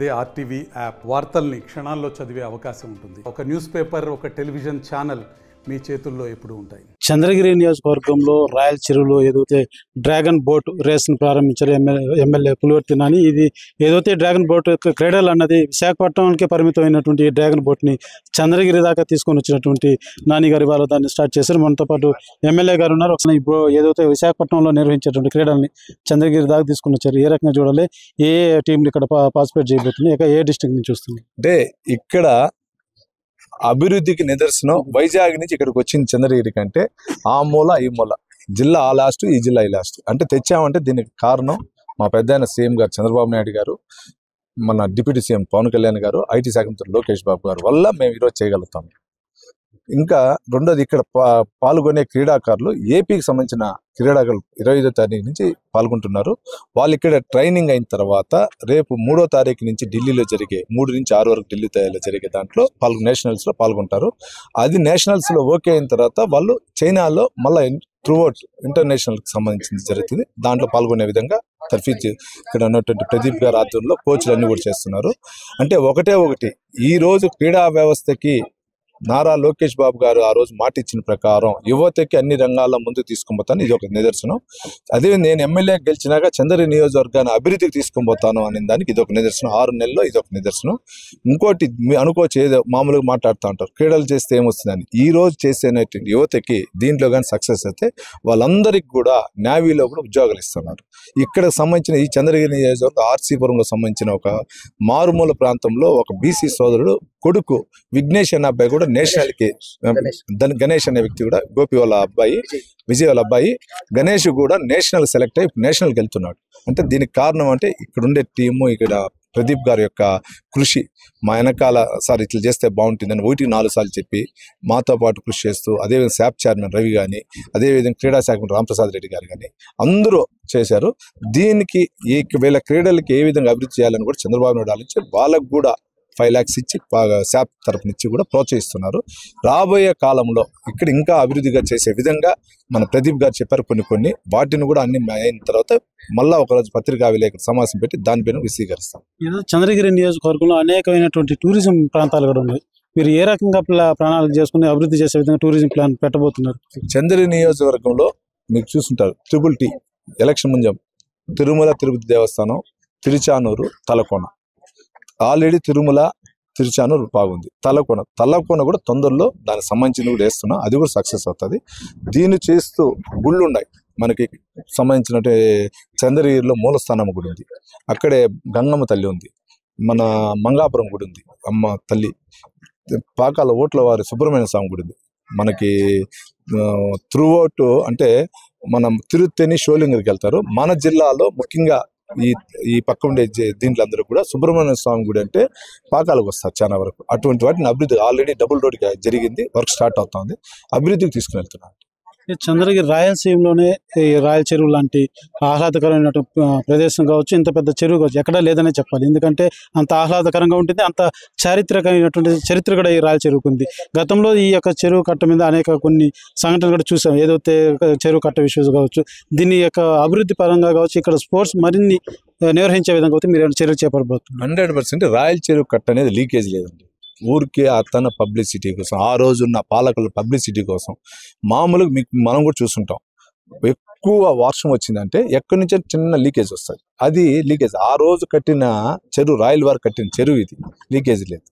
అదే RTV app వార్తల్ని క్షణాల్లో చదివే అవకాశం ఉంటుంది. ఒక న్యూస్ పేపర్, ఒక టెలివిజన్ ఛానల్ మీ చేతుల్లో ఎప్పుడు ఉంటాయి. చంద్రగిరి నియోజకవర్గంలో రాయల్ చెరువులో ఏదైతే డ్రాగన్ బోట్ రేస్ను ప్రారంభించారు ఎమ్మెల్యే పులివర్తి నాని. ఇది ఏదైతే డ్రాగన్ బోట్ క్రీడలు అన్నది విశాఖపట్నానికే పరిమితమైనటువంటి డ్రాగన్ బోట్ని చంద్రగిరి దాకా తీసుకొని వచ్చినటువంటి నాని గారి వాళ్ళు దాన్ని స్టార్ట్ చేశారు. మనతో పాటు ఎమ్మెల్యే గారు ఉన్నారు. ఇప్పుడు ఏదైతే విశాఖపట్నంలో నిర్వహించేటువంటి క్రీడల్ని చంద్రగిరి దాకా తీసుకొని వచ్చారు. ఏ రకంగా చూడాలి, ఏ టీంలు ఇక్కడ పార్టిసిపేట్ చేయబోతున్నాయి, ఇక ఏ డిస్ట్రిక్ట్ నుంచి వస్తుంది? అంటే ఇక్కడ అభివృద్ధికి నిదర్శనం వైజాగ్ నుంచి ఇక్కడికి వచ్చింది చంద్రగిరి కంటే ఆ మూల ఈ మూల, జిల్లా ఆ లాస్ట్, ఈ జిల్లా ఈ లాస్ట్. అంటే తెచ్చామంటే దీనికి కారణం మా పెద్ద సీఎం గారు చంద్రబాబు నాయుడు గారు, మన డిప్యూటీ సీఎం పవన్ కళ్యాణ్ గారు, ఐటీ శాఖ మంత్రి లోకేష్ బాబు గారు వల్ల మేము ఈరోజు చేయగలుగుతాం. ఇంకా రెండోది, ఇక్కడ పాల్గొనే క్రీడాకారులు ఏపీకి సంబంధించిన క్రీడాకారులు 25వ తారీఖు నుంచి పాల్గొంటున్నారు. వాళ్ళు ఇక్కడ ట్రైనింగ్ అయిన తర్వాత రేపు 3వ తారీఖు నుంచి ఢిల్లీలో జరిగే 3 నుంచి 6 వరకు ఢిల్లీలో జరిగే దాంట్లో నేషనల్స్లో పాల్గొంటారు. అది నేషనల్స్లో ఓకే అయిన తర్వాత వాళ్ళు చైనాలో మళ్ళీ త్రూఅవుట్ ఇంటర్నేషనల్కి సంబంధించింది జరుగుతుంది. దాంట్లో పాల్గొనే విధంగా తర్ఫీజ్ ఇక్కడ ఉన్నటువంటి ప్రదీప్ గారి ఆధ్వర్యంలో కోచ్లు అన్ని కూడా చేస్తున్నారు. అంటే ఒకటి ఈ రోజు క్రీడా వ్యవస్థకి నారా లోకేష్ బాబు గారు ఆ రోజు మాట ఇచ్చిన ప్రకారం యువతకి అన్ని రంగాల్లో ముందుకు తీసుకుపోతాను, ఇది ఒక నిదర్శనం. అదే నేను ఎమ్మెల్యే గెలిచినాక చంద్రగిరి నియోజకవర్గాన్ని అభివృద్ధికి తీసుకుపోతాను అనే దానికి ఇది ఒక నిదర్శనం. 6 నెలల్లో ఇది ఒక నిదర్శనం. ఇంకోటి అనుకోవచ్చు, ఏదో మామూలుగా మాట్లాడుతూ ఉంటారు క్రీడలు చేస్తే ఏమొస్తుందని. ఈ రోజు చేసేటువంటి యువతకి దీంట్లో కానీ సక్సెస్ అయితే వాళ్ళందరికీ కూడా నేవీలో కూడా ఉద్యోగాలు ఇస్తున్నారు. ఇక్కడ సంబంధించిన ఈ చంద్రగిరి నియోజకవర్గం ఆర్సీపురంలో సంబంధించిన ఒక మారుమూల ప్రాంతంలో ఒక బీసీ సోదరుడు కొడుకు విఘ్నేష్ అనే అబ్బాయి కూడా నేషనల్కి, గణేష్ అనే వ్యక్తి కూడా, గోపి వాళ్ళ అబ్బాయి, విజయ్ వాళ్ళ అబ్బాయి గణేష్ కూడా నేషనల్ సెలెక్ట్ అయ్యి నేషనల్కి వెళ్తున్నాడు. అంటే దీనికి కారణం అంటే ఇక్కడ ఉండే టీము, ఇక్కడ ప్రదీప్ గారి యొక్క కృషి. మా వెనకాల సార్ ఇట్లా చేస్తే బాగుంటుందని 4 సార్లు చెప్పి మాతో పాటు కృషి చేస్తూ, అదేవిధంగా శాప్ చైర్మన్ రవి కానీ, అదేవిధంగా క్రీడా శాఖ రామప్రసాద్ రెడ్డి గారు కానీ అందరూ చేశారు. దీనికి వీళ్ళ క్రీడలకి ఏ విధంగా అభివృద్ధి చేయాలని కూడా చంద్రబాబు నాయుడు ఆలోచించి వాళ్ళకు కూడా 5 lakhs ఇచ్చి శాప్ తరపు నుంచి కూడా ప్రోత్సహిస్తున్నారు. రాబోయే కాలంలో ఇక్కడ ఇంకా అభివృద్ధిగా చేసే విధంగా మన ప్రదీప్ గారు చెప్పారు కొన్ని వాటిని కూడా అన్ని అయిన తర్వాత మళ్ళా ఒకరోజు పత్రికా విలేకరుల సమావేశం పెట్టి దానిపైన విశదీకరిస్తాం. చంద్రగిరి నియోజకవర్గంలో అనేకమైనటువంటి టూరిజం ప్రాంతాలు కూడా ఉన్నాయి. మీరు ఏ రకంగా ప్రణాళిక చేసుకుని అభివృద్ధి చేసే విధంగా టూరిజం ప్లాన్ పెట్టబోతున్నారు? చంద్రగిరి నియోజకవర్గంలో మీకు చూస్తుంటారు TTT ఎలక్షన్ ముందు తిరుమల తిరుపతి దేవస్థానం, తిరుచానూరు, తలకోన. ఆల్రెడీ తిరుమల తిరుచానూరు బాగుంది. తలకోన కూడా తొందరలో దానికి సంబంధించింది కూడా వేస్తున్నాం, అది కూడా సక్సెస్ అవుతుంది. దీన్ని చేస్తూ గుళ్ళు ఉన్నాయి మనకి సంబంధించినట్టు. చంద్రగిరిలో మూలస్థానం గుడి ఉంది, అక్కడే గంగమ్మ తల్లి ఉంది, మన మంగాపురం గుడి ఉంది అమ్మ తల్లి, పాకాల ఓట్ల వారి సుబ్రహ్మణ్య స్వామి గుడి ఉంది. మనకి త్రూఅవుట్ అంటే మనం తిరుత్తని షోలింగర్కి వెళ్తారు. మన జిల్లాలో ముఖ్యంగా ఈ పక్క ఉండే దీంట్లో అందరూ కూడా సుబ్రహ్మణ్య స్వామి గుడి అంటే పాకాలకు వస్తారు చాలా వరకు. అటువంటి వాటిని అభివృద్ధి ఆల్రెడీ డబుల్ రోడ్ జరిగింది, వర్క్ స్టార్ట్ అవుతుంది, అభివృద్ధికి తీసుకుని వెళ్తున్నారు. చంద్రగిరి రాయలసీమలోనే ఈ రాయల చెరువు లాంటి ఆహ్లాదకరమైన ప్రదేశం కావచ్చు, ఇంత పెద్ద చెరువు కావచ్చు, ఎక్కడా లేదనే చెప్పాలి. ఎందుకంటే అంత ఆహ్లాదకరంగా ఉంటుంది, అంత చారిత్రకమైనటువంటి చరిత్ర కూడా ఈ రాయల చెరువుకు ఉంది. గతంలో ఈ యొక్క చెరువు కట్ట మీద అనేక కొన్ని సంఘటనలు కూడా చూసాం. ఏదైతే చెరువు కట్ట విషయం కావచ్చు, దీని యొక్క అభివృద్ధి పరంగా కావచ్చు, ఇక్కడ స్పోర్ట్స్ మరిన్ని నిర్వహించే విధంగా అయితే మీరు చర్యలు చేపట్టబోతున్నారు. 100% రాయల చెరువు కట్ట అనేది లీకేజ్ లేదండి. ఊరికే అతన పబ్లిసిటీ కోసం, ఆ రోజున్న పాలకుల పబ్లిసిటీ కోసం మామూలుగా మనం కూడా చూస్తుంటాం. ఎక్కువ వర్షం వచ్చిందంటే ఎక్కడి నుంచో చిన్న లీకేజ్ వస్తుంది, అది లీకేజ్. ఆ రోజు కట్టిన చెరువు, రాయల్ వారు కట్టిన చెరువు, ఇది లీకేజ్ లేదు.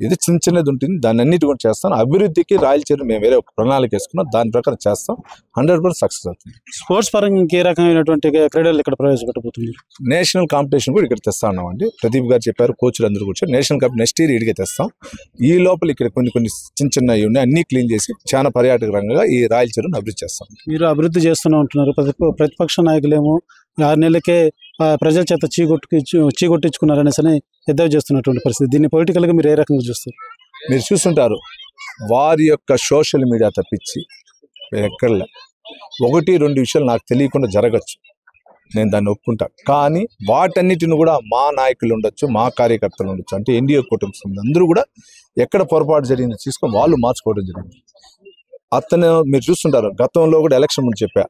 ఇది చిన్నది ఉంటుంది, దాన్ని అన్నిటి కూడా చేస్తాం. అభివృద్ధికి రాయల చెరువు మేము వేరే ఒక ప్రణాళిక వేసుకున్నాం, దాని ప్రకారం చేస్తాం. 100% సక్సెస్ అవుతుంది. స్పోర్ట్స్ పరంగా ఇంకే రకమైనటువంటి క్రీడలు ఇక్కడ ప్రవేశపెట్టబోతుంది? నేషనల్ కాంపిటీషన్ కూడా ఇక్కడ తెస్తా ఉన్నామండి. ప్రదీప్ గారు చెప్పారు, కోచ్లు అందరూ కూడా నేషనల్ కప్ నెక్స్ట్ ఇయర్ ఇడిగే తెస్తాం. ఈ లోపల ఇక్కడ కొన్ని చిన్నవి ఉన్నాయి, అన్ని క్లీన్ చేసి చాలా పర్యాటక రంగంగా ఈ రాయల చెరువును అభివృద్ధి చేస్తాం. మీరు అభివృద్ధి చేస్తూనే ఉంటున్నారు. ప్రతిపక్ష నాయకులేమో 6 నెలలకే ప్రజల చేత చీకొట్టించుకున్నారనేసి ఎద్దేవా చేస్తున్నటువంటి పరిస్థితి. దీన్ని పొలిటికల్గా మీరు ఏ రకంగా చూస్తారు? మీరు చూస్తుంటారు, వారి యొక్క సోషల్ మీడియా తప్పించి ఎక్కడ 1-2 విషయాలు నాకు తెలియకుండా జరగచ్చు, నేను దాన్ని ఒప్పుకుంటా. కానీ వాటన్నిటిని కూడా మా నాయకులు ఉండొచ్చు, మా కార్యకర్తలు ఉండొచ్చు, అంటే ఎన్డీఏ కూటమి అందరూ కూడా ఎక్కడ పొరపాటు జరిగిందో తీసుకొని వాళ్ళు మార్చుకోవడం జరిగింది. మీరు చూస్తుంటారు, గతంలో కూడా ఎలక్షన్ ముందు చెప్పా,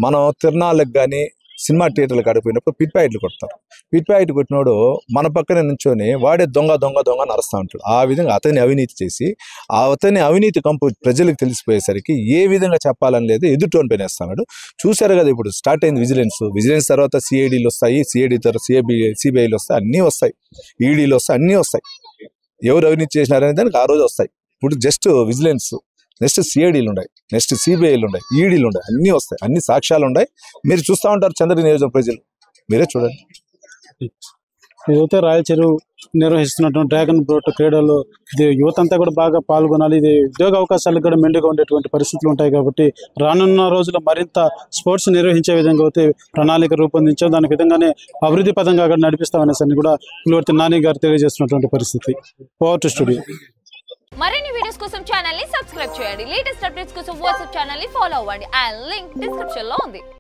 మనం తిరునాళ్ళకి కానీ సినిమా థియేటర్లు కాడిపోయినప్పుడు పిట్ ప్యాకెట్లు కొడతారు. పిట్ ప్యాకెట్ కొట్టినోడు మన పక్కనే నుంచొని వాడే దొంగ దొంగ దొంగ నరుస్తూ ఉంటాడు. ఆ విధంగా అతని అవినీతి చేసి అతని అవినీతి కంపు ప్రజలకు తెలిసిపోయేసరికి ఏ విధంగా చెప్పాలని లేదు, ఎదుటోని పెనేస్తున్నాడు. చూశారు కదా, ఇప్పుడు స్టార్ట్ అయింది విజిలెన్స్ తర్వాత సిఐడీలు వస్తాయి, సిఐడి తర్వాత సిబిఐలు వస్తాయి, అన్నీ వస్తాయి, ఈడీలు వస్తాయి, అన్నీ వస్తాయి. ఎవరు అవినీతి చేసినారనే దానికి ఆ రోజు వస్తాయి. ఇప్పుడు జస్ట్ విజిలెన్స్, నెక్స్ట్ సిఐడీలు ఉన్నాయి, నెక్స్ట్ సిబిఐలు ఉన్నాయి, ఈడీలు ఉన్నాయి, అన్నీ వస్తాయి, అన్ని సాక్ష్యాలు ఉన్నాయి. మీరు చూస్తూ ఉంటారు చంద్రగిరి నియోజకవర్గ ప్రజలు, మీరే చూడండి. ఏదైతే రాయల చెరువు నిర్వహిస్తున్నటువంటి డ్రాగన్ బోట్ క్రీడల్లో ఇది యువత అంతా కూడా బాగా పాల్గొనాలి. ఇది ఉద్యోగ అవకాశాలకు కూడా మెండుగా ఉండేటువంటి పరిస్థితులు ఉంటాయి కాబట్టి రానున్న రోజుల్లో మరింత స్పోర్ట్స్ నిర్వహించే విధంగా అయితే ప్రణాళిక రూపొందించాం. దాని విధంగానే అభివృద్ధి పదంగా కూడా నడిపిస్తామనేసి కూడా పులివర్తి నాని గారు తెలియజేస్తున్నటువంటి పరిస్థితి. Over to studio. మరిన్ని వీడియోస్ కోసం ఛానల్ ని సబ్స్క్రైబ్ చేయండి. లేటెస్ట్ అప్డేట్స్ కోసం వాట్సాప్ ఛానల్ ని ఫాలో అవ్వండి. అండ్ లింక్ డిస్క్రిప్షన్ లో ఉంది.